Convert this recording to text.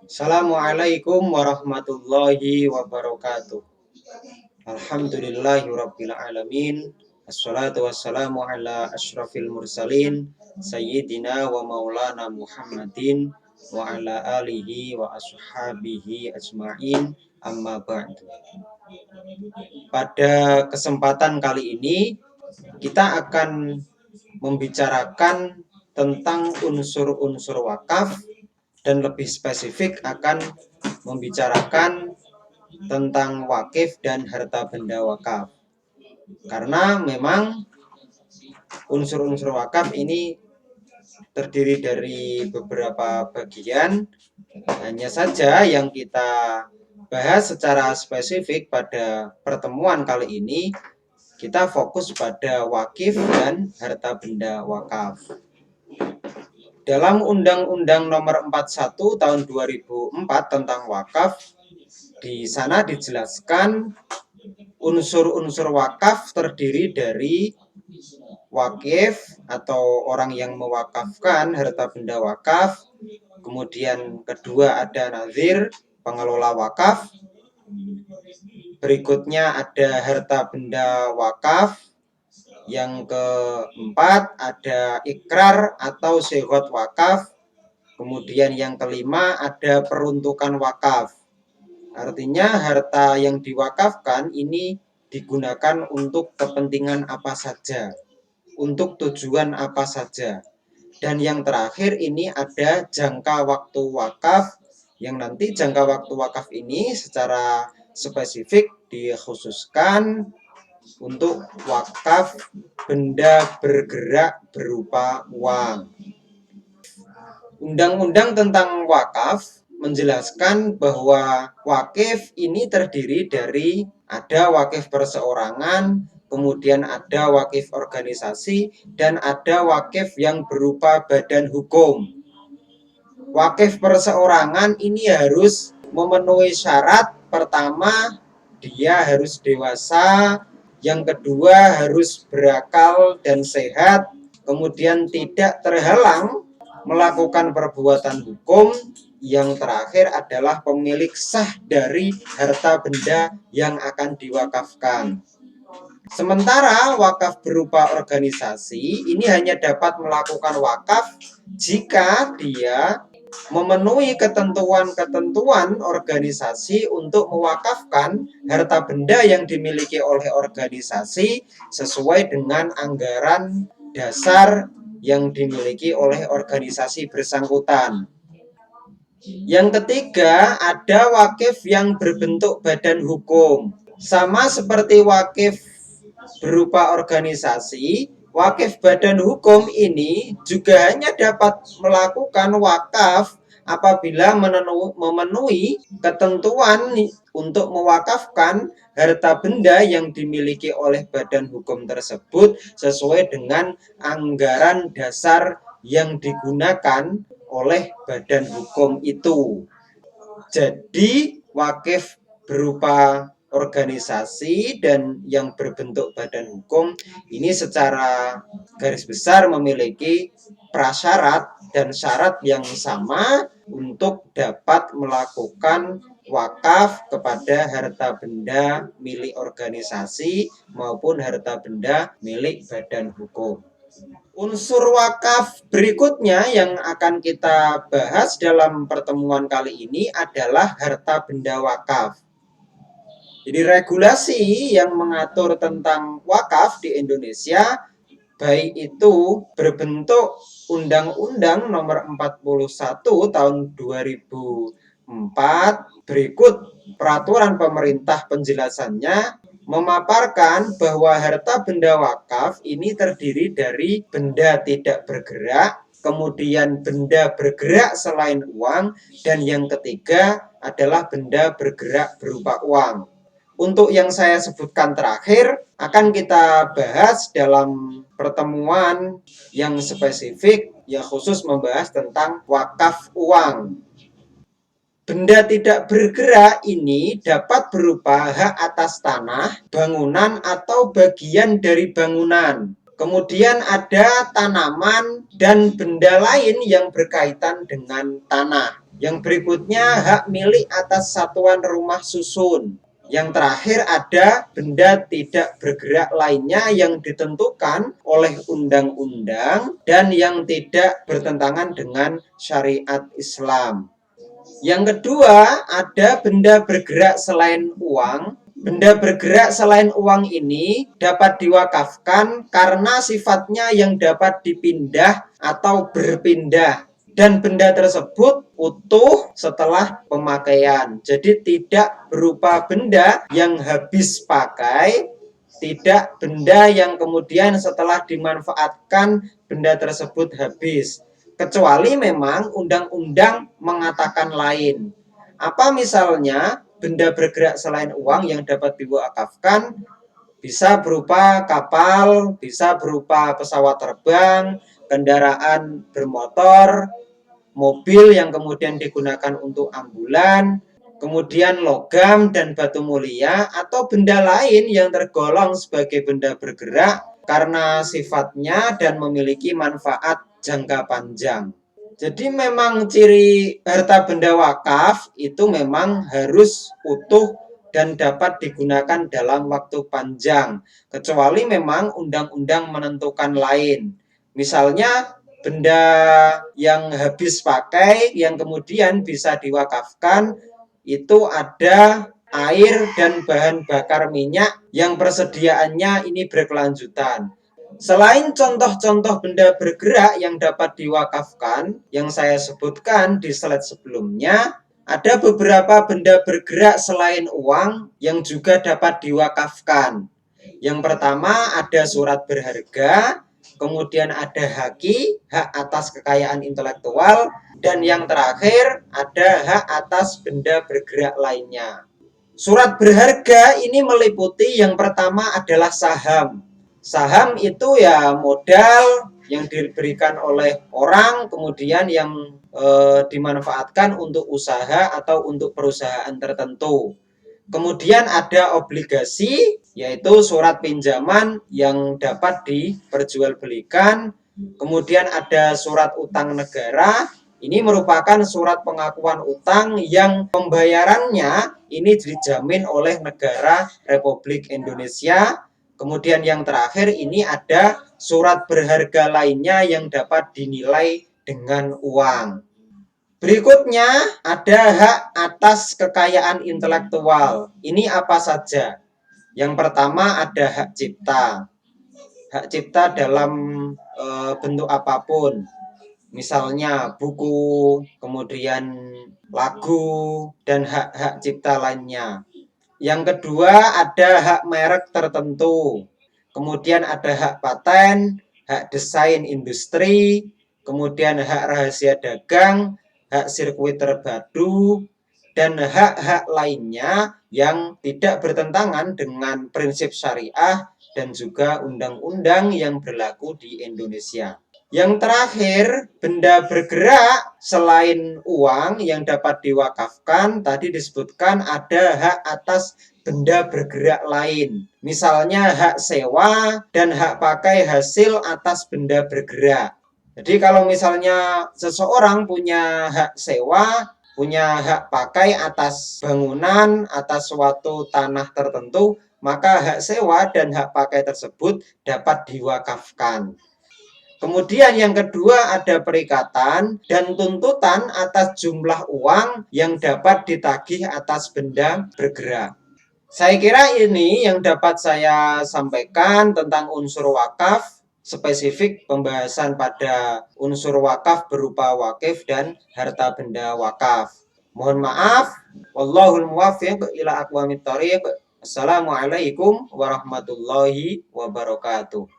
Assalamualaikum warahmatullahi wabarakatuh. Alhamdulillahirabbil alamin. Assalatu wassalamu ala asyrafil mursalin sayyidina wa maulana Muhammadin wa ala alihi wa ashabihi ajmain, amma ba'du. Pada kesempatan kali ini kita akan membicarakan tentang unsur-unsur wakaf dan lebih spesifik akan membicarakan tentang wakif dan harta benda wakaf. Karena memang unsur-unsur wakaf ini terdiri dari beberapa bagian. Hanya saja yang kita bahas secara spesifik pada pertemuan kali ini, kita fokus pada wakif dan harta benda wakaf. Dalam Undang-Undang Nomor 41 Tahun 2004 tentang wakaf, di sana dijelaskan unsur-unsur wakaf terdiri dari wakif atau orang yang mewakafkan harta benda wakaf, kemudian kedua ada nazir, pengelola wakaf, berikutnya ada harta benda wakaf, yang keempat ada ikrar atau segot wakaf, kemudian yang kelima ada peruntukan wakaf. Artinya harta yang diwakafkan ini digunakan untuk kepentingan apa saja, untuk tujuan apa saja. Dan yang terakhir ini ada jangka waktu wakaf, yang nanti jangka waktu wakaf ini secara spesifik dikhususkan untuk wakaf benda bergerak berupa uang. Undang-undang tentang wakaf menjelaskan bahwa wakif ini terdiri dari ada wakif perseorangan, kemudian ada wakif organisasi, dan ada wakif yang berupa badan hukum. Wakif perseorangan ini harus memenuhi syarat. Pertama, dia harus dewasa, yang kedua harus berakal dan sehat, kemudian tidak terhalang melakukan perbuatan hukum, yang terakhir adalah pemilik sah dari harta benda yang akan diwakafkan. Sementara wakaf berupa organisasi ini hanya dapat melakukan wakaf jika dia memenuhi ketentuan-ketentuan organisasi untuk mewakafkan harta benda yang dimiliki oleh organisasi sesuai dengan anggaran dasar yang dimiliki oleh organisasi bersangkutan. Yang ketiga, ada wakif yang berbentuk badan hukum. Sama seperti wakif berupa organisasi, wakif badan hukum ini juga hanya dapat melakukan wakaf apabila memenuhi ketentuan untuk mewakafkan harta benda yang dimiliki oleh badan hukum tersebut sesuai dengan anggaran dasar yang digunakan oleh badan hukum itu. Jadi wakif berupa organisasi dan yang berbentuk badan hukum ini secara garis besar memiliki prasyarat dan syarat yang sama untuk dapat melakukan wakaf kepada harta benda milik organisasi maupun harta benda milik badan hukum. Unsur wakaf berikutnya yang akan kita bahas dalam pertemuan kali ini adalah harta benda wakaf. Jadi regulasi yang mengatur tentang wakaf di Indonesia baik itu berbentuk Undang-Undang Nomor 41 Tahun 2004, berikut peraturan pemerintah penjelasannya memaparkan bahwa harta benda wakaf ini terdiri dari benda tidak bergerak, kemudian benda bergerak selain uang, dan yang ketiga adalah benda bergerak berupa uang. Untuk yang saya sebutkan terakhir akan kita bahas dalam pertemuan yang spesifik yang khusus membahas tentang wakaf uang. Benda tidak bergerak ini dapat berupa hak atas tanah, bangunan, atau bagian dari bangunan. Kemudian ada tanaman dan benda lain yang berkaitan dengan tanah. Yang berikutnya hak milik atas satuan rumah susun. Yang terakhir ada benda tidak bergerak lainnya yang ditentukan oleh undang-undang dan yang tidak bertentangan dengan syariat Islam. Yang kedua, ada benda bergerak selain uang. Benda bergerak selain uang ini dapat diwakafkan karena sifatnya yang dapat dipindah atau berpindah. Dan benda tersebut utuh setelah pemakaian. Jadi tidak berupa benda yang habis pakai, tidak benda yang kemudian setelah dimanfaatkan benda tersebut habis. Kecuali memang undang-undang mengatakan lain. Apa misalnya benda bergerak selain uang yang dapat diwakafkan? Bisa berupa kapal, bisa berupa pesawat terbang, kendaraan bermotor, mobil yang kemudian digunakan untuk ambulan, kemudian logam dan batu mulia, atau benda lain yang tergolong sebagai benda bergerak karena sifatnya dan memiliki manfaat jangka panjang. Jadi memang ciri harta benda wakaf itu memang harus utuh dan dapat digunakan dalam waktu panjang. Kecuali memang undang-undang menentukan lain. Misalnya benda yang habis pakai yang kemudian bisa diwakafkan itu ada air dan bahan bakar minyak yang persediaannya ini berkelanjutan. Selain contoh-contoh benda bergerak yang dapat diwakafkan, yang saya sebutkan di slide sebelumnya, ada beberapa benda bergerak selain uang yang juga dapat diwakafkan. Yang pertama ada surat berharga, kemudian ada haki, hak atas kekayaan intelektual, dan yang terakhir ada hak atas benda bergerak lainnya. Surat berharga ini meliputi yang pertama adalah saham. Saham itu ya modal yang diberikan oleh orang kemudian yang dimanfaatkan untuk usaha atau untuk perusahaan tertentu. Kemudian ada obligasi yaitu surat pinjaman yang dapat diperjualbelikan. Kemudian ada surat utang negara. Ini merupakan surat pengakuan utang yang pembayarannya ini dijamin oleh negara Republik Indonesia. Kemudian yang terakhir ini ada surat berharga lainnya yang dapat dinilai dengan uang. Berikutnya ada hak atas kekayaan intelektual. Ini apa saja? Yang pertama ada hak cipta. Hak cipta dalam bentuk apapun. Misalnya buku, kemudian lagu, dan hak-hak cipta lainnya. Yang kedua ada hak merek tertentu, kemudian ada hak paten, hak desain industri, kemudian hak rahasia dagang, hak sirkuit terpadu, dan hak-hak lainnya yang tidak bertentangan dengan prinsip syariah dan juga undang-undang yang berlaku di Indonesia. Yang terakhir, benda bergerak selain uang yang dapat diwakafkan, tadi disebutkan ada hak atas benda bergerak lain. Misalnya hak sewa dan hak pakai hasil atas benda bergerak. Jadi kalau misalnya seseorang punya hak sewa, punya hak pakai atas bangunan, atas suatu tanah tertentu, maka hak sewa dan hak pakai tersebut dapat diwakafkan. Kemudian yang kedua ada perikatan dan tuntutan atas jumlah uang yang dapat ditagih atas benda bergerak. Saya kira ini yang dapat saya sampaikan tentang unsur wakaf, spesifik pembahasan pada unsur wakaf berupa wakif dan harta benda wakaf. Mohon maaf, wallahul muwaffiq ila aqwamit thoriq. Assalamualaikum warahmatullahi wabarakatuh.